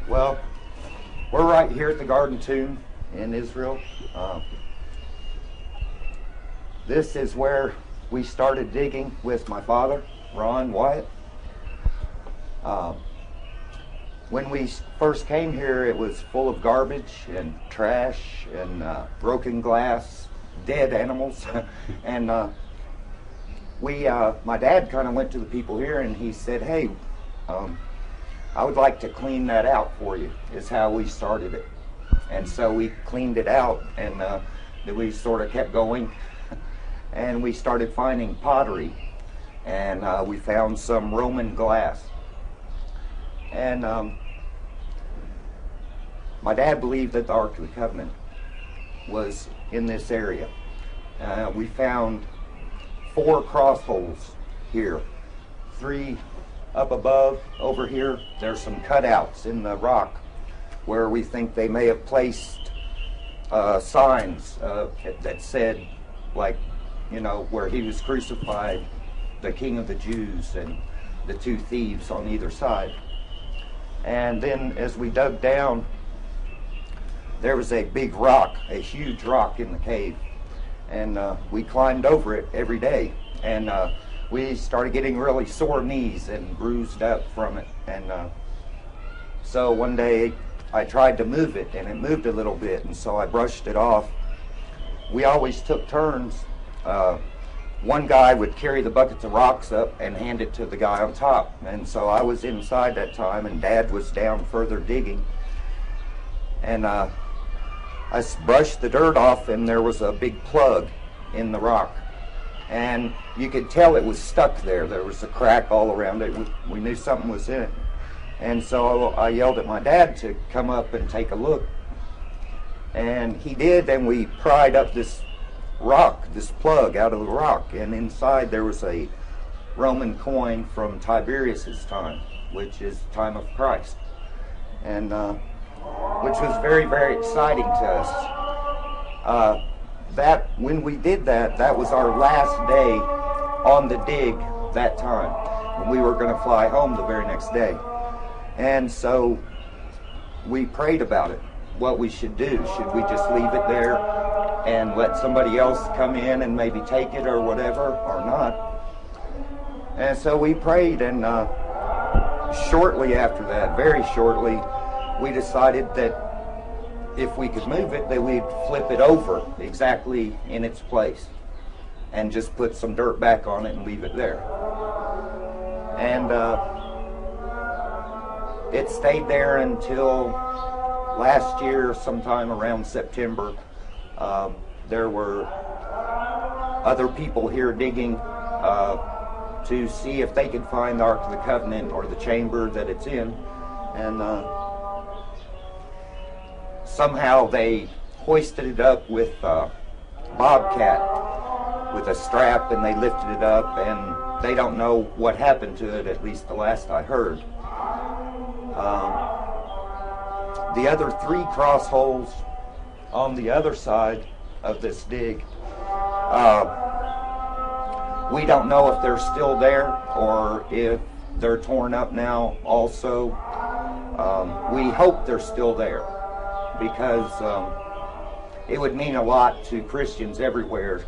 Well, we're right here at the Garden Tomb in Israel. This is where we started digging with my father, Ron Wyatt. When we first came here, it was full of garbage and trash and broken glass, dead animals. And my dad kind of went to the people here and he said, hey, I would like to clean that out for you, is how we started it. And so we cleaned it out, and then we sort of kept going. And we started finding pottery, and we found some Roman glass. And my dad believed that the Ark of the Covenant was in this area. We found 4 cross holes here, 3 up above. Over here, there's some cutouts in the rock where we think they may have placed signs that said, like, you know, where he was crucified, the King of the Jews, and the 2 thieves on either side. And then as we dug down, there was a big rock, a huge rock in the cave. And we climbed over it every day. And we started getting really sore knees and bruised up from it. And so one day I tried to move it, and it moved a little bit, and so I brushed it off. We always took turns. One guy would carry the buckets of rocks up and hand it to the guy on top. And so I was inside that time, and Dad was down further digging. And I brushed the dirt off, and there was a big plug in the rock. And you could tell it was stuck there. There was a crack all around it. We knew something was in it. And so I yelled at my dad to come up and take a look. And he did, and we pried up this rock, this plug out of the rock, and inside there was a Roman coin from Tiberius's time, which is the time of Christ, and which was very, very exciting to us. That when we did that, that was our last day on the dig that time, and we were going to fly home the very next day. And so we prayed about it, what we should do. Should we just leave it there and let somebody else come in and maybe take it or whatever, or not? And so we prayed, and shortly after that, very shortly, we decided that if we could move it, that we'd flip it over exactly in its place and just put some dirt back on it and leave it there. And it stayed there until last year, sometime around September. There were other people here digging to see if they could find the Ark of the Covenant or the chamber that it's in. And somehow they hoisted it up with a bobcat with a strap, and they lifted it up, and they don't know what happened to it, at least the last I heard. The other 3 cross holes on the other side of this dig, we don't know if they're still there or if they're torn up now also. We hope they're still there, because it would mean a lot to Christians everywhere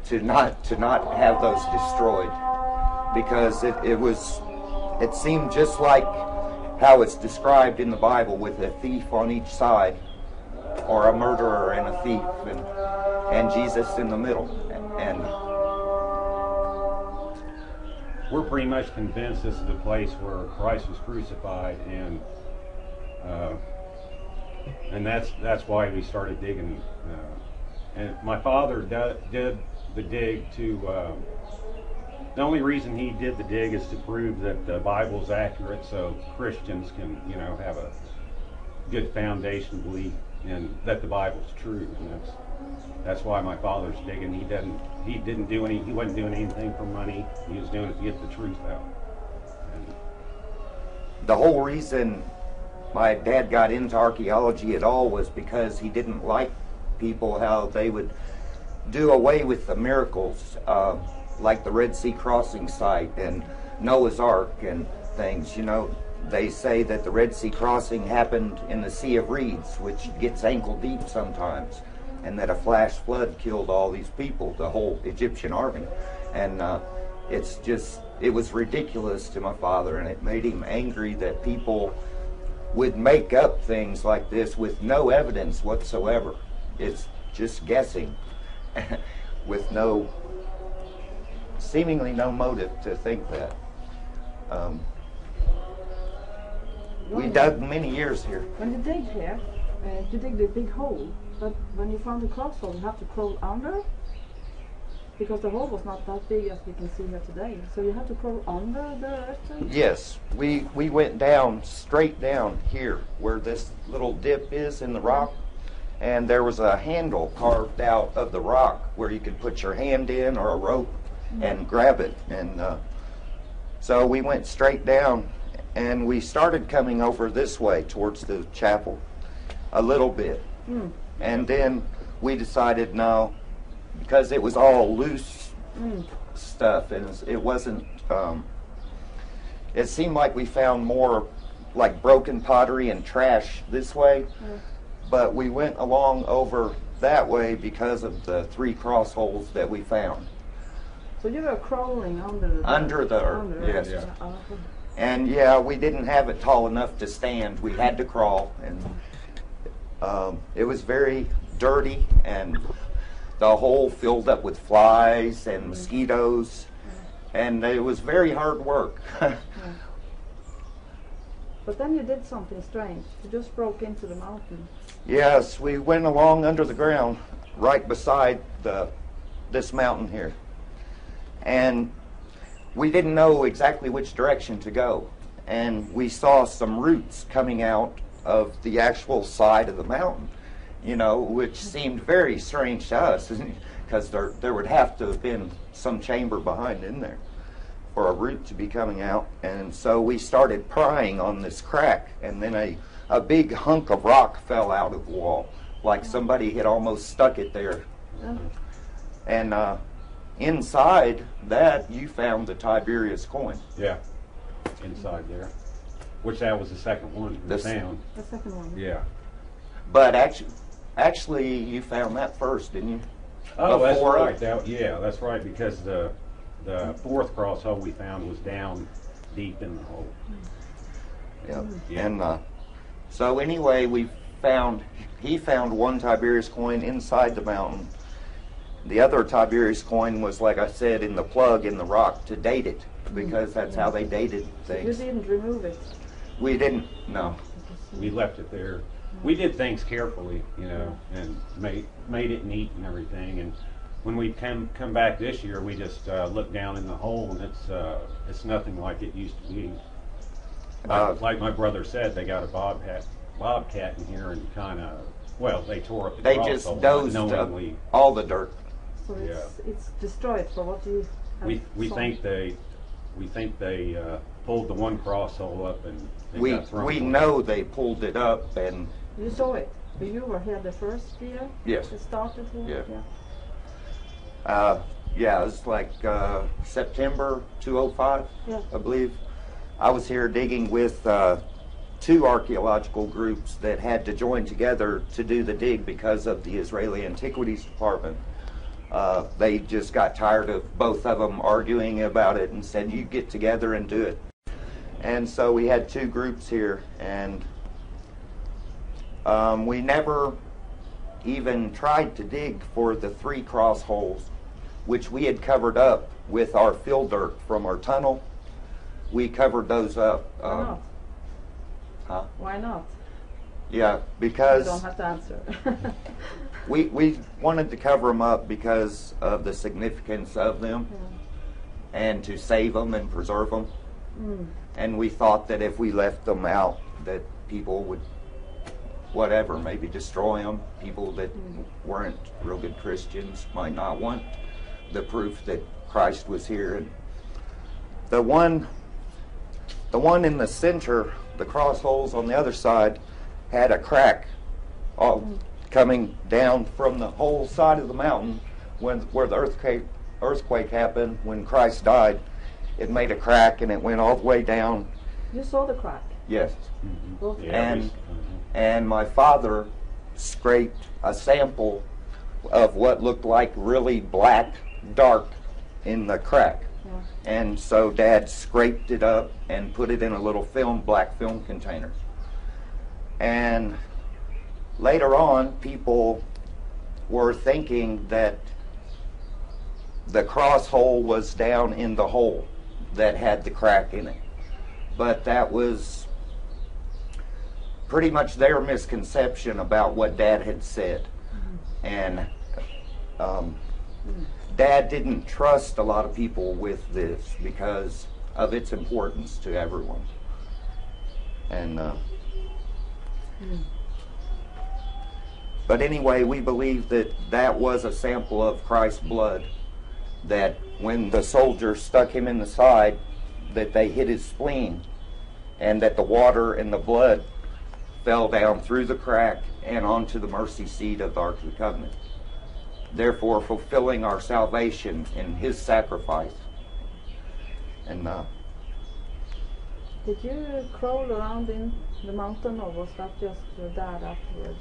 to not have those destroyed, because it seemed just like how it's described in the Bible, with a thief on each side, or a murderer and a thief, and Jesus in the middle. And we're pretty much convinced this is the place where Christ was crucified, and that's why we started digging. And my father did the dig to. The only reason he did the dig is to prove that the Bible's accurate, so Christians can, have a good foundation to believe in that the Bible's true. And that's why my father's digging. He wasn't doing anything for money. He was doing it to get the truth out. And the whole reason my dad got into archaeology at all was because he didn't like people, how they would do away with the miracles, like the Red Sea crossing site and Noah's Ark and things. They say that the Red Sea crossing happened in the Sea of Reeds, which gets ankle deep sometimes, and that a flash flood killed all these people, the whole Egyptian army. And it was ridiculous to my father, and it made him angry that people would make up things like this with no evidence whatsoever. It's just guessing with seemingly no motive to think that. We dug many years here. When you dig here, you dig the big hole, but when you found the cross hole, you have to crawl under, because the hole was not that big as we can see here today. So you have to crawl under the earth? Yes, we went down, straight down here, where this little dip is in the rock, and there was a handle carved out of the rock where you could put your hand in or a rope and grab it. And so we went straight down, and we started coming over this way towards the chapel a little bit. And then we decided no, because it was all loose stuff, and it wasn't, it seemed like we found more like broken pottery and trash this way, but we went along over that way because of the 3 cross holes that we found. So you were crawling under the earth, yes. Yeah. And yeah, we didn't have it tall enough to stand. We had to crawl, and it was very dirty, and the hole filled up with flies and mosquitoes, and it was very hard work. But then you did something strange. You just broke into the mountain. Yes, we went along under the ground right beside this mountain here. And we didn't know exactly which direction to go. And we saw some roots coming out of the actual side of the mountain, which seemed very strange to us, because there would have to have been some chamber behind in there for a root to be coming out. And so we started prying on this crack, and then a big hunk of rock fell out of the wall, like somebody had almost stuck it there. And inside that, you found the Tiberius coin. Yeah, inside there. Which that was the second one we found. The second one. Yeah. But actually, you found that first, didn't you? Oh, that's right. That's right, because the 4th cross hole we found was down deep in the hole. Yeah. And so anyway, he found one Tiberius coin inside the mountain. The other Tiberius coin was, like I said, in the plug in the rock to date it, because that's how they dated things. You didn't remove it? We didn't, no. We left it there. We did things carefully, and made it neat and everything. And when we come back this year, we just look down in the hole, and it's nothing like it used to be. Like my brother said, they got a bobcat in here, and they tore up the They cross just hole, dozed up knowingly. all the dirt. So it's destroyed. So what do you have? We think they pulled the one cross hole up, and it got thrown we away. know they pulled it up, and You saw it. You were here the first year? Yes. It started here? Yeah. It was like September 2005, I believe. I was here digging with 2 archaeological groups that had to join together to do the dig because of the Israeli Antiquities Department. They just got tired of both of them arguing about it and said, you get together and do it. And so we had 2 groups here, and we never even tried to dig for the 3 cross holes, which we had covered up with our fill dirt from our tunnel. We covered those up. Why not? Huh? Why not? Yeah, because You don't have to answer. we wanted to cover them up because of the significance of them, and to save them and preserve them. And we thought that if we left them out, that people would, maybe destroy them. People that weren't real good Christians might not want the proof that Christ was here. And the one in the center, the cross holes on the other side, had a crack coming down from the whole side of the mountain where the earthquake happened when Christ died. It made a crack, and it went all the way down You saw the crack. Yes. Both of you. And my father scraped a sample of what looked like really black, dark in the crack. Yeah. And so Dad scraped it up and put it in a little black film container. And later on, people were thinking that the cross hole was down in the hole that had the crack in it. But that was pretty much their misconception about what Dad had said. And Dad didn't trust a lot of people with this because of its importance to everyone. And but anyway, we believe that that was a sample of Christ's blood, that when the soldiers stuck him in the side, that they hit his spleen, and that the water and the blood fell down through the crack and onto the mercy seat of the Ark of the Covenant, therefore fulfilling our salvation in his sacrifice. And did you crawl around in the mountain, or was that just your dad afterwards?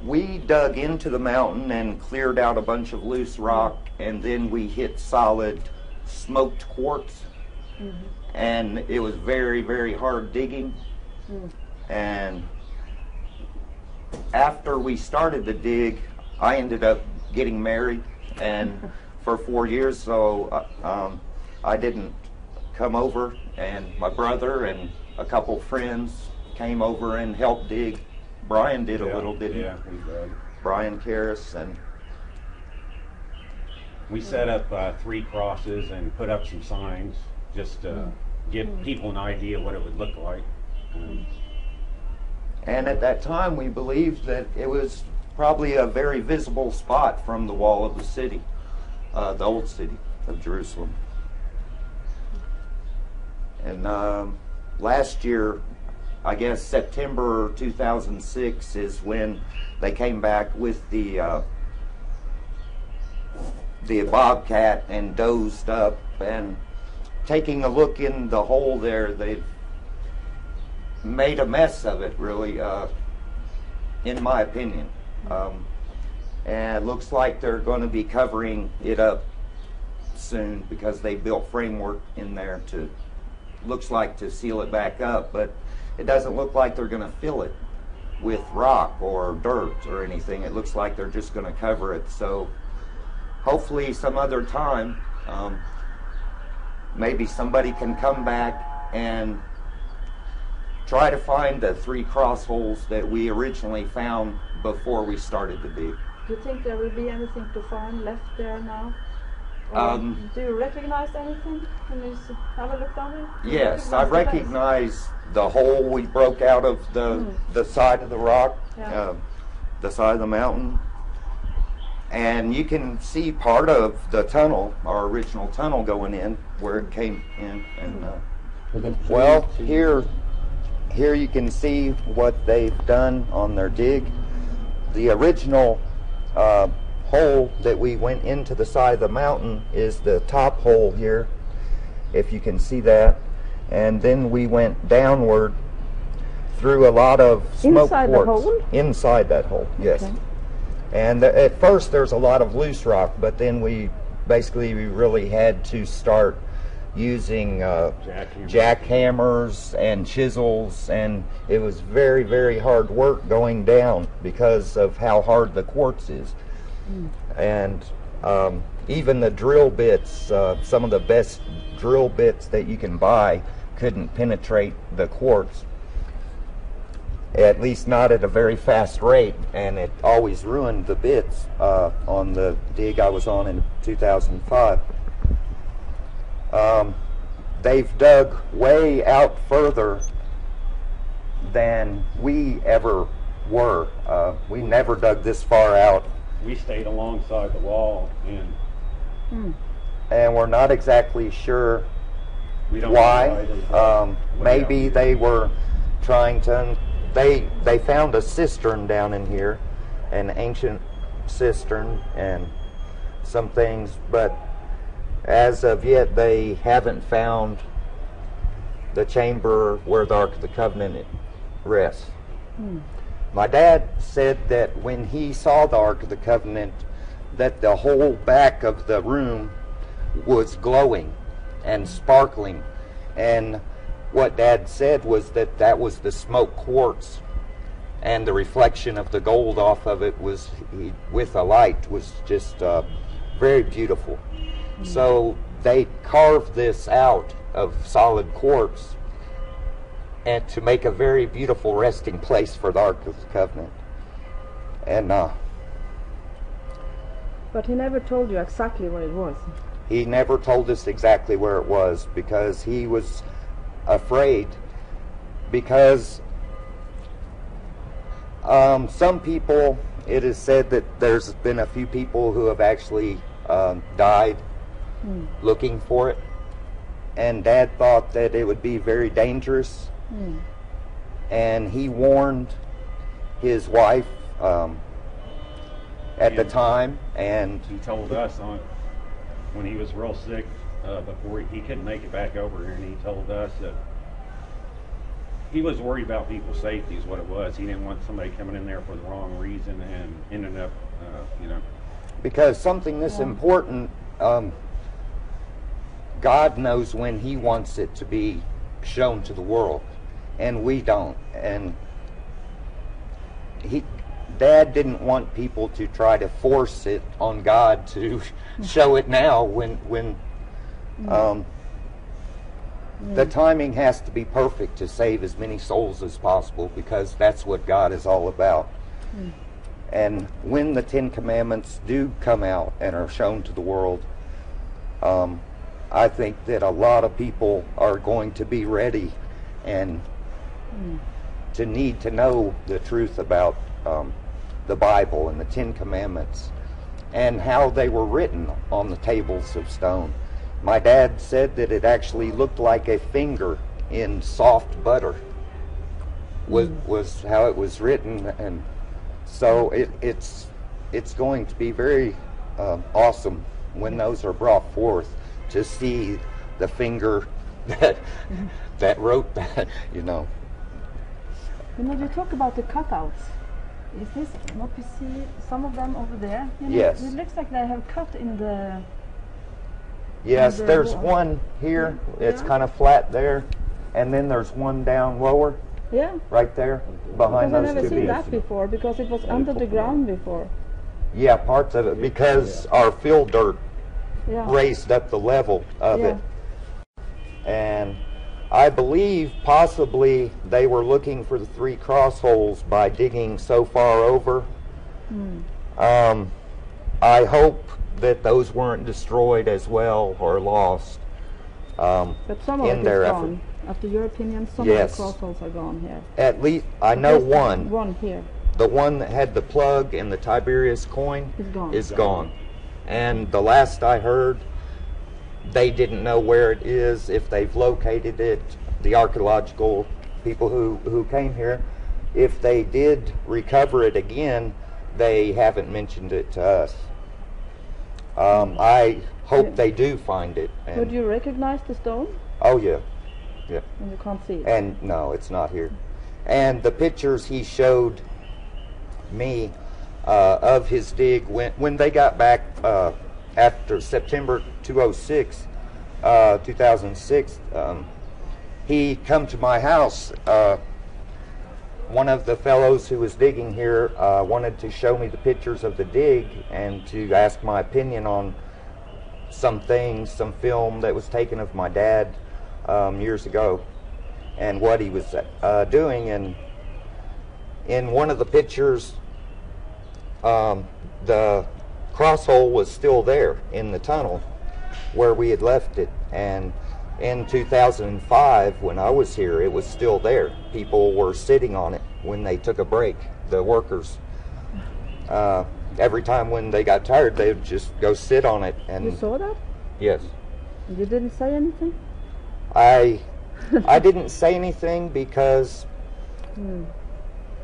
We dug into the mountain and cleared out a bunch of loose rock, and then we hit solid smoked quartz. And it was very, very hard digging. And after we started the dig, I ended up getting married, and for 4 years, so I didn't come over, and my brother and a couple friends came over and helped dig. Brian did a little, didn't he? Yeah, we did. Brian Karras. And we set up 3 crosses and put up some signs just to give people an idea what it would look like. And at that time, we believed that it was probably a very visible spot from the wall of the city, the old city of Jerusalem. And last year, I guess September 2006 is when they came back with the Bobcat and dozed up, and taking a look in the hole there, they've made a mess of it, really, in my opinion. And it looks like they're going to be covering it up soon because they built framework in there looks like to seal it back up, but it doesn't look like they're going to fill it with rock or dirt or anything. It looks like they're just going to cover it. So hopefully some other time, maybe somebody can come back and try to find the 3 cross holes that we originally found before we started to dig. Do you think there will be anything to find left there now? Or do you recognize anything when you have a look down there? Yes, I recognize the hole we broke out of the side of the rock, the side of the mountain. And you can see part of the tunnel, our original tunnel going in, where it came in. And well, here you can see what they've done on their dig. The original hole that we went into the side of the mountain is the top hole here, if you can see that. And then we went downward through a lot of smoke inside quartz. The hole? Inside that hole, yes. Okay. And at first there's a lot of loose rock, but then we really had to start using jackhammers and chisels, and it was very, very hard work going down because of how hard the quartz is. And even the drill bits, some of the best drill bits that you can buy couldn't penetrate the quartz, at least not at a very fast rate, and it always ruined the bits on the dig I was on in 2005. They've dug way out further than we ever were. We never dug this far out. We stayed alongside the wall, and we're not exactly sure why. Maybe they were trying to. They found a cistern down in here, an ancient cistern, and some things, but as of yet they haven't found the chamber where the Ark of the Covenant rests. My dad said that when he saw the Ark of the Covenant, that the whole back of the room was glowing and sparkling. And what Dad said was that that was the smoked quartz, and the reflection of the gold off of it was, with a light, was just very beautiful. So they carved this out of solid quartz and to make a very beautiful resting place for the Ark of the Covenant. And But he never told you exactly where it was. he never told us exactly where it was because he was afraid, because some people, it is said that there's been a few people who have actually died looking for it, and Dad thought that it would be very dangerous, and he warned his wife at the time, and He told us when he was real sick, before he couldn't make it back over here, and he told us that he was worried about people's safety is what it was. He didn't want somebody coming in there for the wrong reason and ending up, because something this important, God knows when he wants it to be shown to the world, and we don't. And Dad didn't want people to try to force it on God to show it now when the timing has to be perfect to save as many souls as possible, because that's what God is all about. And when the 10 Commandments do come out and are shown to the world, I think that a lot of people are going to be ready and to need to know the truth about the Bible and the 10 Commandments and how they were written on the tables of stone. My dad said that it actually looked like a finger in soft butter was how it was written, and so it's going to be very awesome when those are brought forth, to see the finger that wrote that, You know, you talk about the cutouts. Is this what we see? Some of them over there. Yes. It looks like they have cut in the. Yes, And there's wall. one here. It's Yeah. kind of flat there, and then there's one down lower, Yeah. right there, behind Because those I never two seen beams. that before, because it was under the ground before. Yeah, parts of it, because our fill dirt Yeah. raised up the level of Yeah. it. And I believe possibly they were looking for the 3 cross holes by digging so far over. I hope that those weren't destroyed as well or lost. But some of in it their is effort. gone. After your opinion, some Yes. of the cross holes are gone here. At least I know Just one. One here. The one that had the plug and the Tiberius coin Is gone. is gone. And the last I heard, they didn't know where it is, if they've located it. The archaeological people who came here, if they did recover it again, they haven't mentioned it to us. I hope they do find it. Would you recognize the stone? Oh yeah, yeah. And you can't see it. And no, it's not here. And the pictures he showed me of his dig when they got back after September 2006, he come to my house. One of the fellows who was digging here wanted to show me the pictures of the dig and to ask my opinion on some things, some film that was taken of my dad years ago, and what he was doing. And in one of the pictures, the cross hole was still there in the tunnel where we had left it, and in 2005 when I was here, it was still there. People were sitting on it when they took a break, the workers. Every time when they got tired, they would just go sit on it. And You saw that? yes, You didn't say anything? I didn't say anything because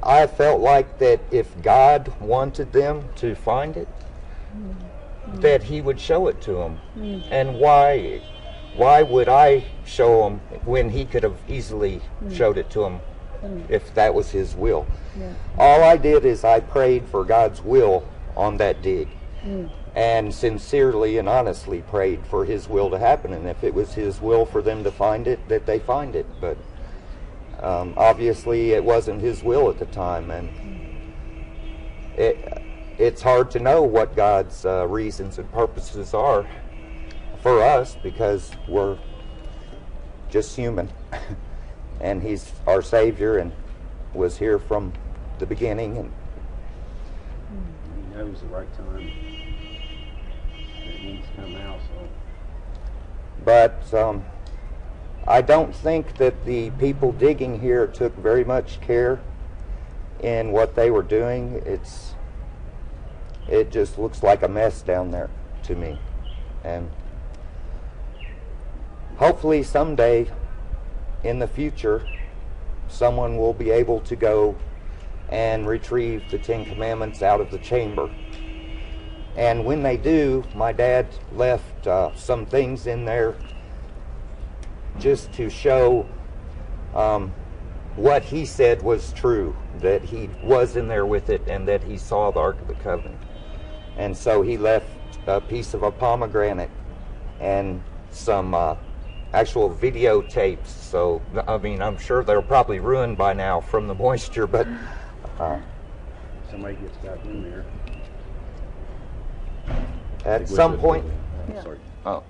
I felt like that if God wanted them to find it, that he would show it to them. And why would I show him when he could have easily showed it to him if that was his will? Yeah. All I did is I prayed for God's will on that dig, and sincerely and honestly prayed for his will to happen, and if it was his will for them to find it, that they find it. But obviously it wasn't his will at the time, and it's hard to know what God's reasons and purposes are for us, because we're just human. And he's our Savior and was here from the beginning, and He knows the right time that it needs to come out. So, but I don't think that the people digging here took very much care in what they were doing. It just looks like a mess down there to me, and hopefully someday in the future someone will be able to go and retrieve the 10 Commandments out of the chamber. And when they do, my dad left some things in there just to show what he said was true, that he was in there with it and that he saw the Ark of the Covenant. And so he left a piece of a pomegranate and some actual videotapes. So, I mean, I'm sure they're probably ruined by now from the moisture, but somebody gets back in there. at some point, Sorry. oh,